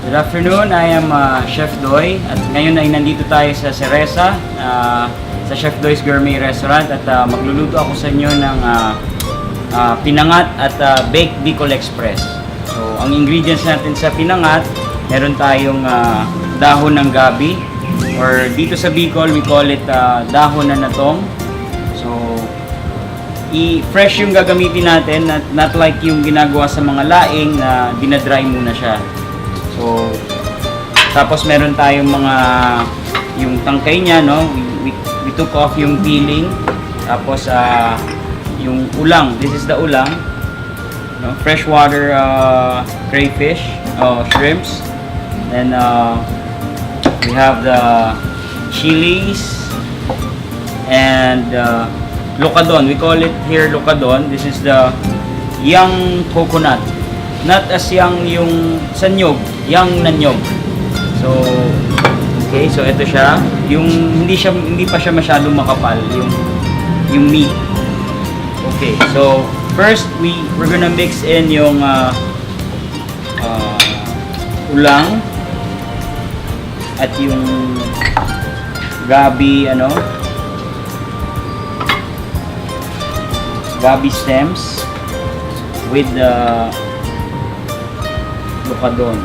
Good afternoon, I am Chef Doy at ngayon ay nandito tayo sa Cereza sa Chef Doy's Gourmet Restaurant at magluluto ako sa inyo ng pinangat at baked Bicol Express. So, ang ingredients natin sa pinangat, meron tayong dahon ng gabi or dito sa Bicol we call it dahon na natong. So, fresh yung gagamitin natin, not like yung ginagawa sa mga laing na dinadry muna siya. So, tapos meron tayong yung tangkay niya, no? We took off yung peeling. Tapos yung ulang, this is the ulang, no? Freshwater crayfish, shrimps. Then we have the chilies and locadon. We call it here locadon. This is the young coconut. Not as young yung sa nyog, young na nyog. So, okay, so ito siya. Yung hindi pa siya masyadong makapal yung meat. Okay, so first we're gonna mix in yung ulang at yung gabi stems with the locadon.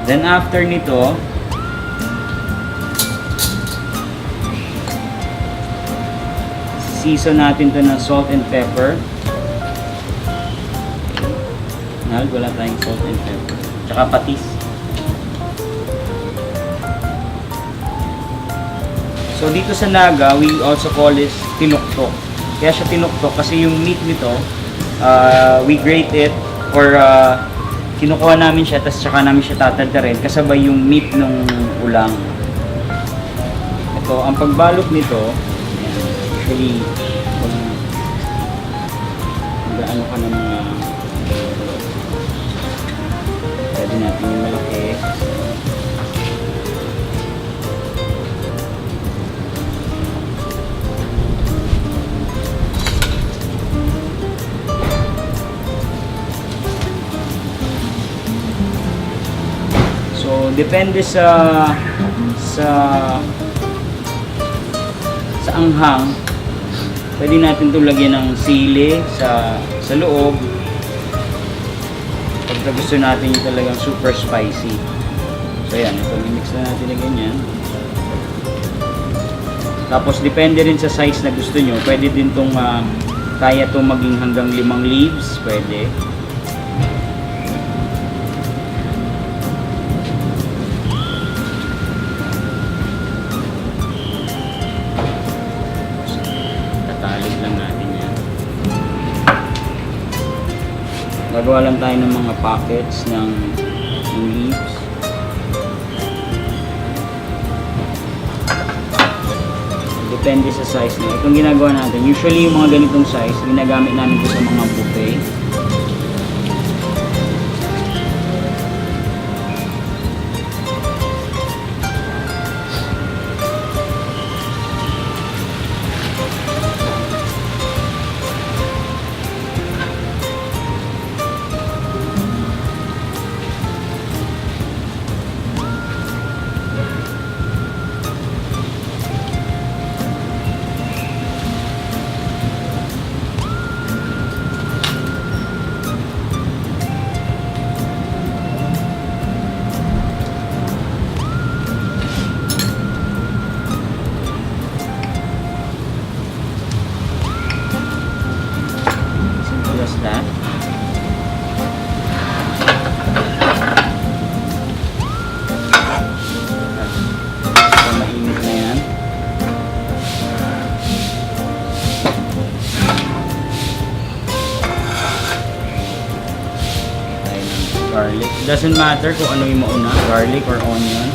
Then after nito, season natin to ng salt and pepper. Wala tayong salt and pepper. Tsaka patis. So dito sa Naga, we also call this tinuktok. Kaya siya tinuktok kasi yung meat nito, we grate it or kinukuha namin siya tapos saka namin siya tatadtarin kasabay yung meat ng ulang. Ito, ang pagbalot nito, usually mag-ano ka ng mga pwede natin yung malaki. So, depende sa anghang, pwede natin ito lagyan ng sili sa loob pagka gusto natin yung talagang super spicy. So, yan. Ito, mix na natin na ganyan. Tapos, depende rin sa size na gusto nyo. Pwede din itong kaya itong maging hanggang 5 leaves. Pwede. Gagawa lang tayo ng mga pockets ng leaves. Depende sa size na. Itong ginagawa natin. Usually yung mga ganitong size, ginagamit namin ito sa mga buffet. That. So, mainit na yan. Garlic. It doesn't matter kung ano yung mauna, garlic or onion.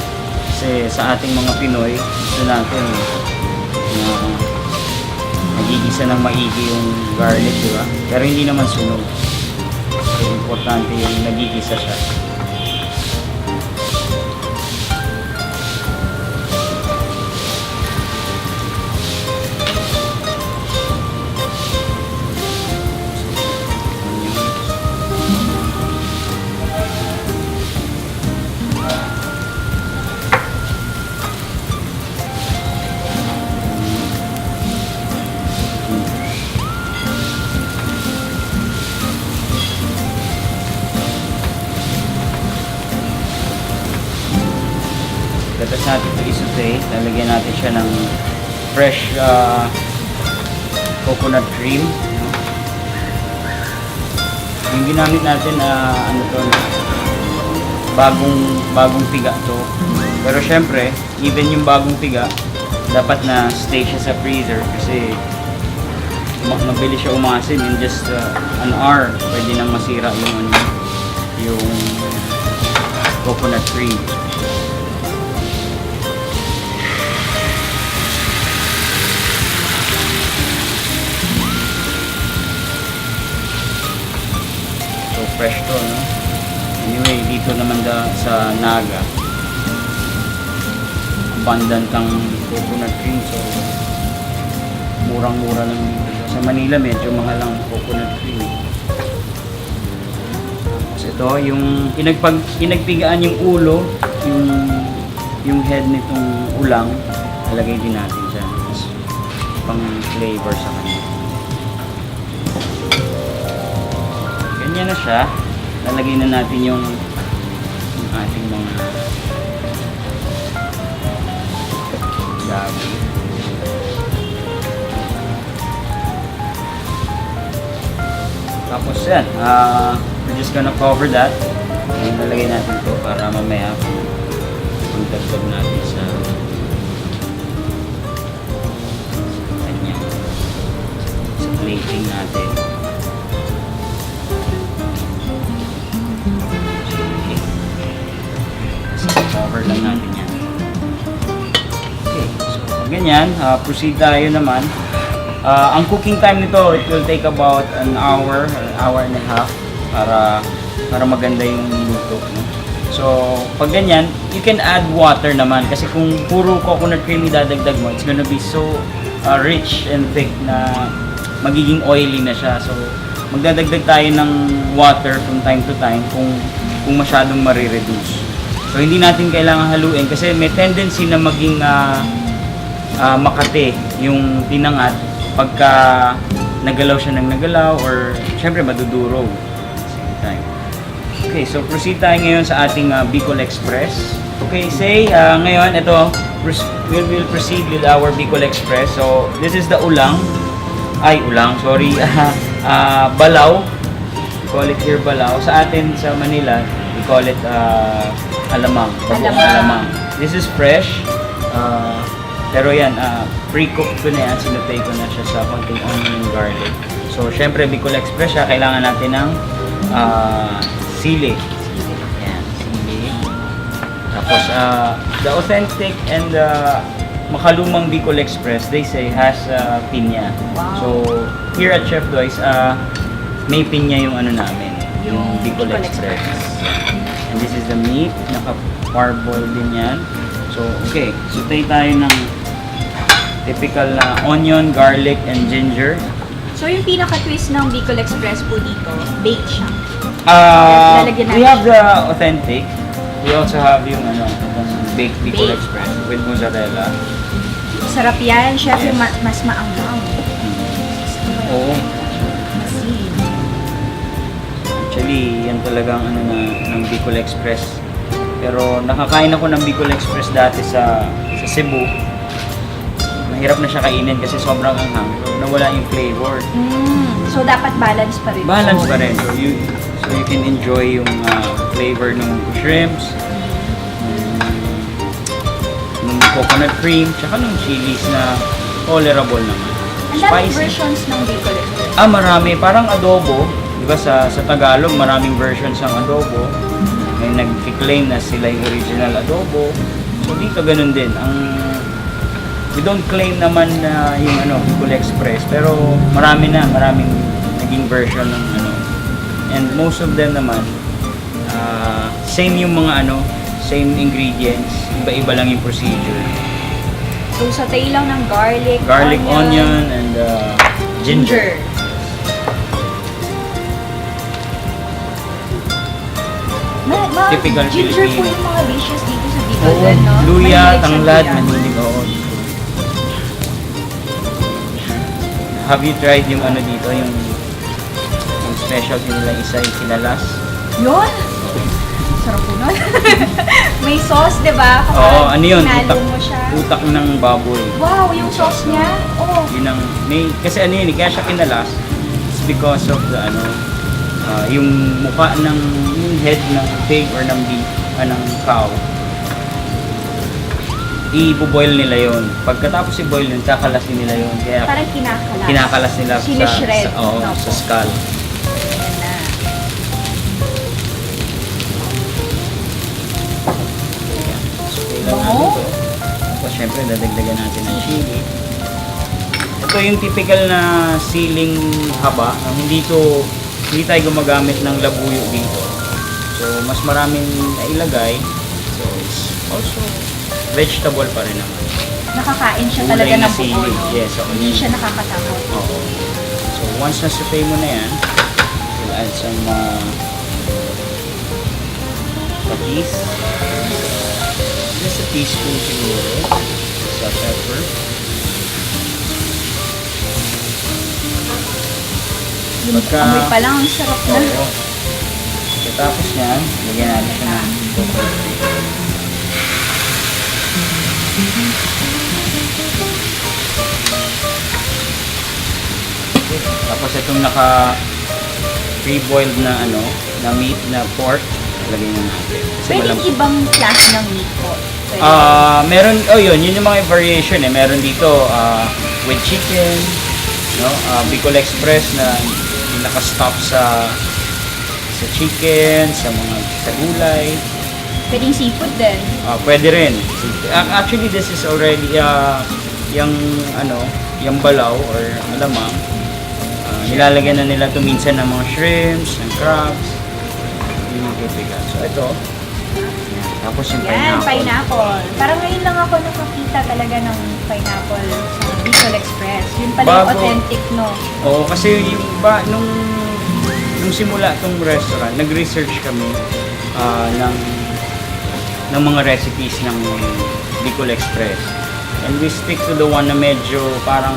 Kasi sa ating mga Pinoy, gusto natin nagigisa ng maigi yung garlic, di ba? Pero hindi naman sunog. So, importante yung nagigisa siya. lalagyan natin siya ng fresh coconut cream. No? Yung ginamit natin, ano to, bagong piga to. Pero syempre, even yung bagong piga, dapat na stay siya sa freezer kasi mabilis siya umasin. In just an hour, pwede nang masira yung coconut cream. So fresh to, no? Anyway, dito naman sa Naga, abundant ang coconut cream, so murang-mura lang dito. Sa Manila medyo mahal ang coconut cream. Tapos ito, yung pinagpigaan yung ulo, yung head nitong ulang, lalagay din natin dyan. Pang flavor sa kanya. Ganyan na siya. Lalagay na natin yung ating mga gabi. Tapos yan, we're just gonna cover that. And lalagay natin to para mamaya pagdagdag natin sa kanya, sa plating natin. Cover lang natin yan. Okay, so ganyan, proceed tayo naman. Ang cooking time nito, it will take about an hour and a half para maganda yung luto. No? So, pag ganyan, you can add water naman kasi kung puro coconut cream idadagdag mo, it's gonna be so rich and thick na magiging oily na siya. So, magdadagdag tayo ng water from time to time kung masyadong marireduce. So, hindi natin kailangan haluin kasi may tendency na maging makate yung tinangat pagka nagalaw siya ng nagalaw or syempre madudurog at the same time. Okay, so proceed tayo ngayon sa ating Bicol Express. Okay, ngayon ito, we will proceed with our Bicol Express. So, this is the balaw. We call it here balaw. Sa atin sa Manila, we call it alamang. This is fresh. Pero yan, pre-cooked ko na yan. Sinutay ko na siya sa konting onion and garlic. So, syempre, Bicol Express siya. Kailangan natin ng sili. Yan, sili. Tapos, the authentic and makalumang Bicol Express, they say, has pinya. Wow. So, here at Chef Doyce, may pinya yung ano namin. Yung Bicol Express. And this is the meat. Naka-parboil din yan. So, okay. Sutay tayo ng typical na onion, garlic, and ginger. So, yung pinaka-twist ng Bicol Express po dito, baked siya. We have the authentic. We also have yung baked Bicol Express with mozzarella. Sarap yan. Syempre, Yes. mas maanghang. Oo. Masin. Actually, yan talagang ng Bicol Express. Pero nakakain ako ng Bicol Express dati sa Cebu. Mahirap na siya kainin kasi sobrang anghang. Nawala yung flavor. So, dapat balance pa rin. Balance pa rin. So you can enjoy yung flavor ng shrimps, ng coconut cream, tsaka ng chilies na tolerable naman. Ang daming versions ng Bicol Express. Marami. Parang adobo. Diba sa Tagalog, maraming versions ng adobo. May nag-claim na sila yung original adobo. So dito ganun din. We don't claim naman na yung Bicol Express, pero maraming naging version ng and most of them naman same yung mga same ingredients, iba-iba lang yung procedure. So, satay lang ng garlic, Onion, and ginger. Typical ginger po Filipino. yung mga dishes dito sa Bicol. Oo, no? luya, Mahilig sa tanglad, luya. mahilig ako. Have you tried yung dito, yung specialty nila isa, yung sinalas? Yun? sarap po nun. May sauce, di ba? Kapag Oo, ano yun? hinalo Utak, mo siya. utak ng baboy. Wow, yung sauce niya. Oh. Yun ang, kasi ano yun, kaya siya kinalas. It's because of the, yung mukha ng, yung head ng pig or ng beef, ng cow. I-boil nila yon. Pagkatapos i-boil yun, kakalasin nila yon. Kaya Parang kinakalas. kinakalas nila Sinishred. oo, No sa po. skull. Ayan na. Ayan. So, kailangan Bango. natin ito. Tapos syempre, dadagdagan natin ng chili. Ito yung typical na siling haba. Hindi tayo gumagamit ng labuyo dito. So, mas maraming nailagay. So, it's also vegetable pa rin naman. Nakakain siya Gulay talaga na ng sili. buo, no? Yes, oo. Hindi siya nakakatakot. Oo. So, once na-saute mo na yan, we'll add some patis. Just a teaspoon siguro. Sa pepper. Yung Pagka- amoy pa lang, ang sarap na. Oo. Tapos yan, lagyan natin siya ng coconut. Okay. Tapos itong naka pre-boiled na na meat na pork, lagyan na natin. Kasi Pwedeng ibang klase ng meat po. Pwede. meron, yun yung mga variation eh. Meron dito with chicken, no? Bicol Express na yung naka-stop sa chicken, sa gulay. Pwedeng seafood din. Pwede rin. Actually, this is already yung balaw or alamang. Nilalagyan na nila to minsan ng mga shrimps, ng crabs. Yun yung typical. So ito. Tapos yung Yan, pineapple. pineapple. Parang ngayon lang ako nakakita talaga ng pineapple sa Bicol Express. Yun pala yung Bago. authentic, no? Oo, kasi yung nung simula itong restaurant, nag-research kami ng mga recipes ng Bicol Express. And we stick to the one na medyo parang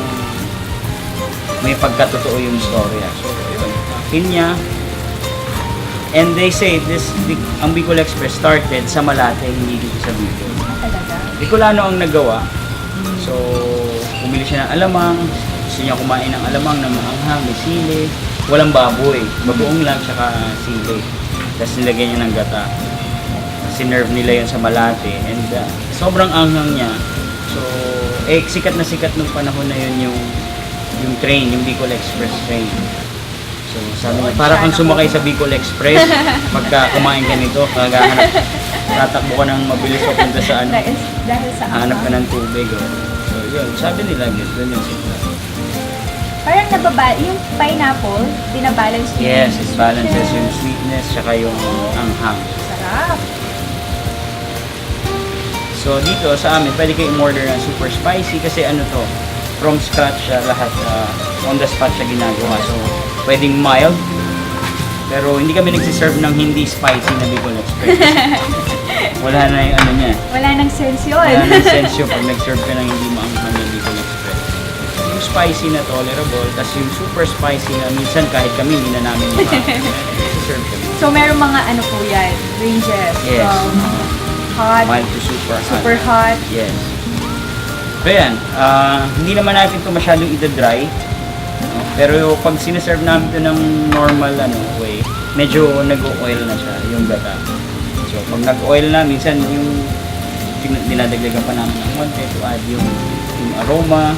may pagkatotoo yung storya. So, yun. Pinya. And they say ang Bicol Express started sa Malate, hindi dito sa Bicol. Talaga. Bicolano ang nagawa. So, bumili siya ng alamang. Gusto niya kumain ng alamang na maanghang, may sili. Walang baboy. Bagoong lang, tsaka sili. Tapos nilagyan niya ng gata. Sinerve nila yun sa Malate. And sobrang anghang niya. So, sikat na sikat nung panahon na yun yung train, yung Bicol Express train. So, sabi niya, para kang sumakay sa Bicol Express, pagka kumain ka nito, tatakbo ka ng mabilis papunta sa Dahil sa hanap ka anghang. ng tubig. So, yun, sabi nila, doon yung sikla. Parang yung pineapple, binabalance niya. Yes, it balances yung sweetness, tsaka yung anghang. Sarap. So, dito sa amin, pwede kayo order ng super spicy kasi from scratch siya lahat, on the spot siya ginagawa. So, pwedeng mild, pero hindi kami nagsiserve ng hindi spicy na Bicol Express. Wala na yung niya. Wala nang sense yun. Wala nang sense yun pag nag-serve ka ng hindi maanghang na Bicol Express. Yung spicy na tolerable, tas yung super spicy na minsan kahit kami hindi na namin serve kami. So, meron mga po yan, ranges. Yes. From hot, Mild to super hot. super hot. Yes. So yan, hindi naman natin ito masyadong ida-dry. No? Pero pag sineserve namin ito ng normal way, medyo nag-oil na siya, yung gata. So pag nag-oil na, minsan yung dinadagdagan pa namin ng konti to add yung aroma,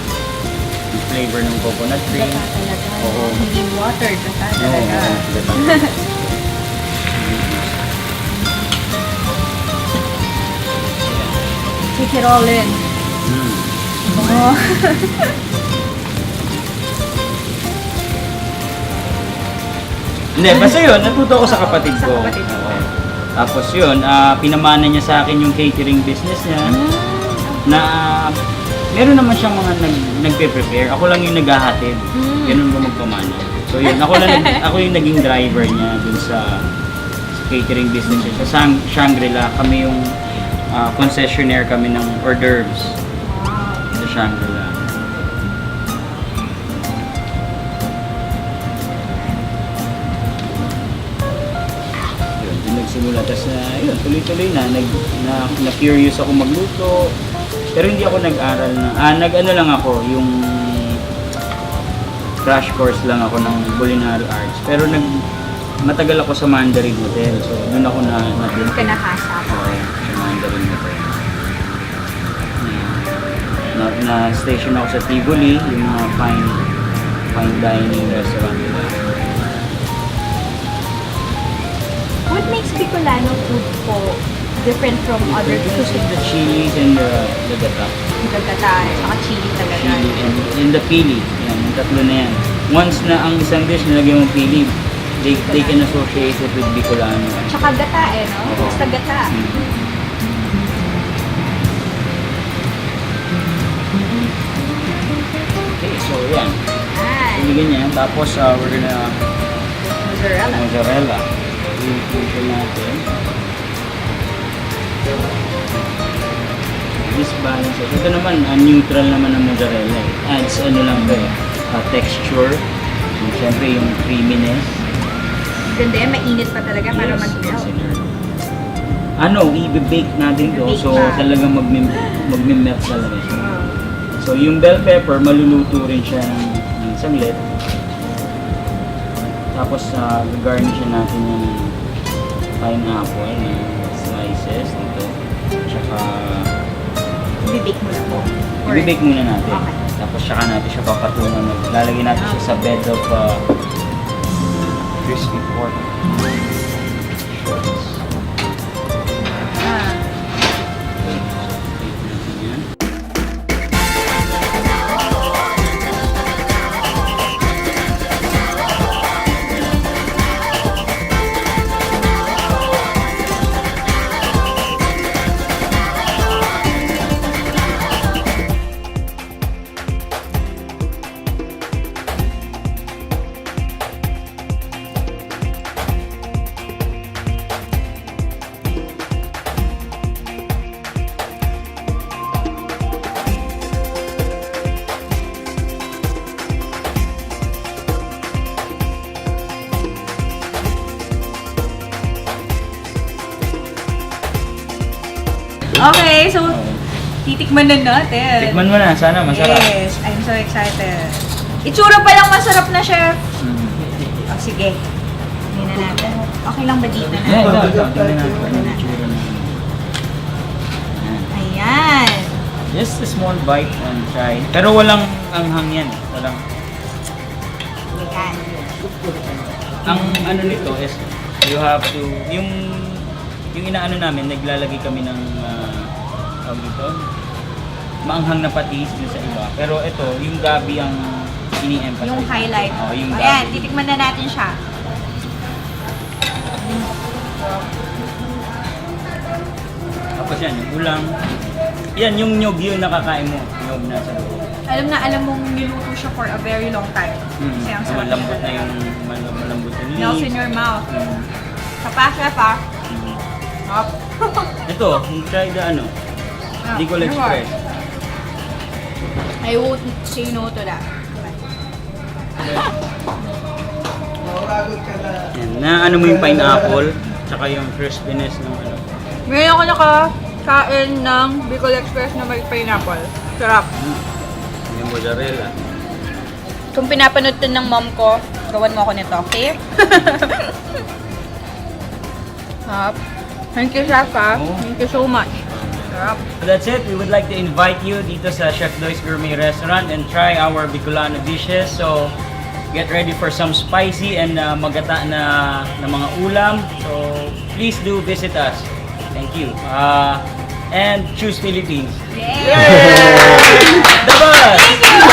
yung flavor ng coconut cream. Gata talaga. Oo. Hindi water, gata No, talaga. gata. Take it all in. Oh. Hindi, basta yun, natuto ko sa kapatid Sa ko. kapatid mo. Oo. Tapos yun, pinamana niya sa akin yung catering business niya. Na meron naman siyang mga nagpe-prepare. Ako lang yung naghahatid. Ganun ko magpamana. So yun, ako yung naging driver niya dun sa catering business niya. Sa Shangri-La, kami yung concessionaire kami ng hors d'oeuvres sa Shangri-La. Yun, nagsimula Tapos yun, tuloy-tuloy na curious ako magluto. Pero hindi ako nag-aral nag-ano lang ako, yung crash course lang ako ng culinary arts. Pero matagal ako sa Mandarin Hotel. So, doon ako Doon ka nakasa. Oo, sa Mandarin Hotel. Na-station ako sa Tivoli, yung mga fine dining restaurant nila. What makes Bicolano food po different from other Because cuisine? of the chilies and the gata. Gagata, saka chili talaga. Chili and the pili. Yan, yung tatlo na yan. Once na ang isang dish nilagyan mo pili, they can associate it with Bicolano. Tsaka gata no? Oo. Basta gata. Okay, so yan. Ay, Piligyan niya. Tapos we're gonna mozzarella. mozzarella. I-filter natin. This balance. Ito naman, neutral naman ang mozzarella. Adds ano lang to texture. And syempre yung creaminess. Ganda yan, mainit pa talaga para Yes, mag-melt. consider. I-bake natin to. I-bake So pa. talagang magme-melt talaga siya. So yung bell pepper, maluluto rin siya ng saglit. Tapos garnishin natin yung pineapple na slices dito. Tsaka Bibake mo na po. Or- i-bake muna natin. Okay. Tapos tsaka natin siya papatungan. Lalagyan natin siya sa bed of crispy pork. Shorts. Ah. Okay, so bake natin yan. Okay, so titikman na natin. Tikman mo na, sana masarap. Yes, I'm so excited. Itsura pa lang masarap na, chef. Mm. Oh, sige. Hindi na natin. Okay lang ba dito na? Yeah, ito. Tingnan natin kung ano yung itsura na. Ayan. Ayan. Just a small bite and try. Pero walang anghang yan. Walang. Ayan. Ang ano nito is you have to yung inaano namin naglalagay kami ng tawag dito maanghang na patis din sa iba. Pero ito yung gabi ang ini-emphasize. Yung highlight. Oh, yung Ayan, gabi. titikman na natin siya. Tapos yan, yung ulang. Yan, yung nyog yun nakakain mo. Nyog na sa loob. Alam mong niluto siya for a very long time. Kasi ang sarap Malambot niya na yung talaga. malambot na Melts leaves. in your mouth. Mm. Papa, chef ah. Mm. Hop. Ito, try the ano. Bicol Express. I won't say no to that. Yan, na ano mo yung pineapple, tsaka yung crispiness ng ano. Ngayon ako nakakain ng Bicol Express na may pineapple. Sarap. Yung mozzarella. Kung pinapanood to ng mom ko, gawan mo ako nito, okay? Sarap. Thank you, chef ah. Oo. Thank you so much. Sarap. So that's it. We would like to invite you dito sa Chef Doy's Gourmet Restaurant and try our Bicolano dishes. So, get ready for some spicy and magata na mga ulam. So, please do visit us. Thank you. And choose Philippines. Yeah! The best! Thank you!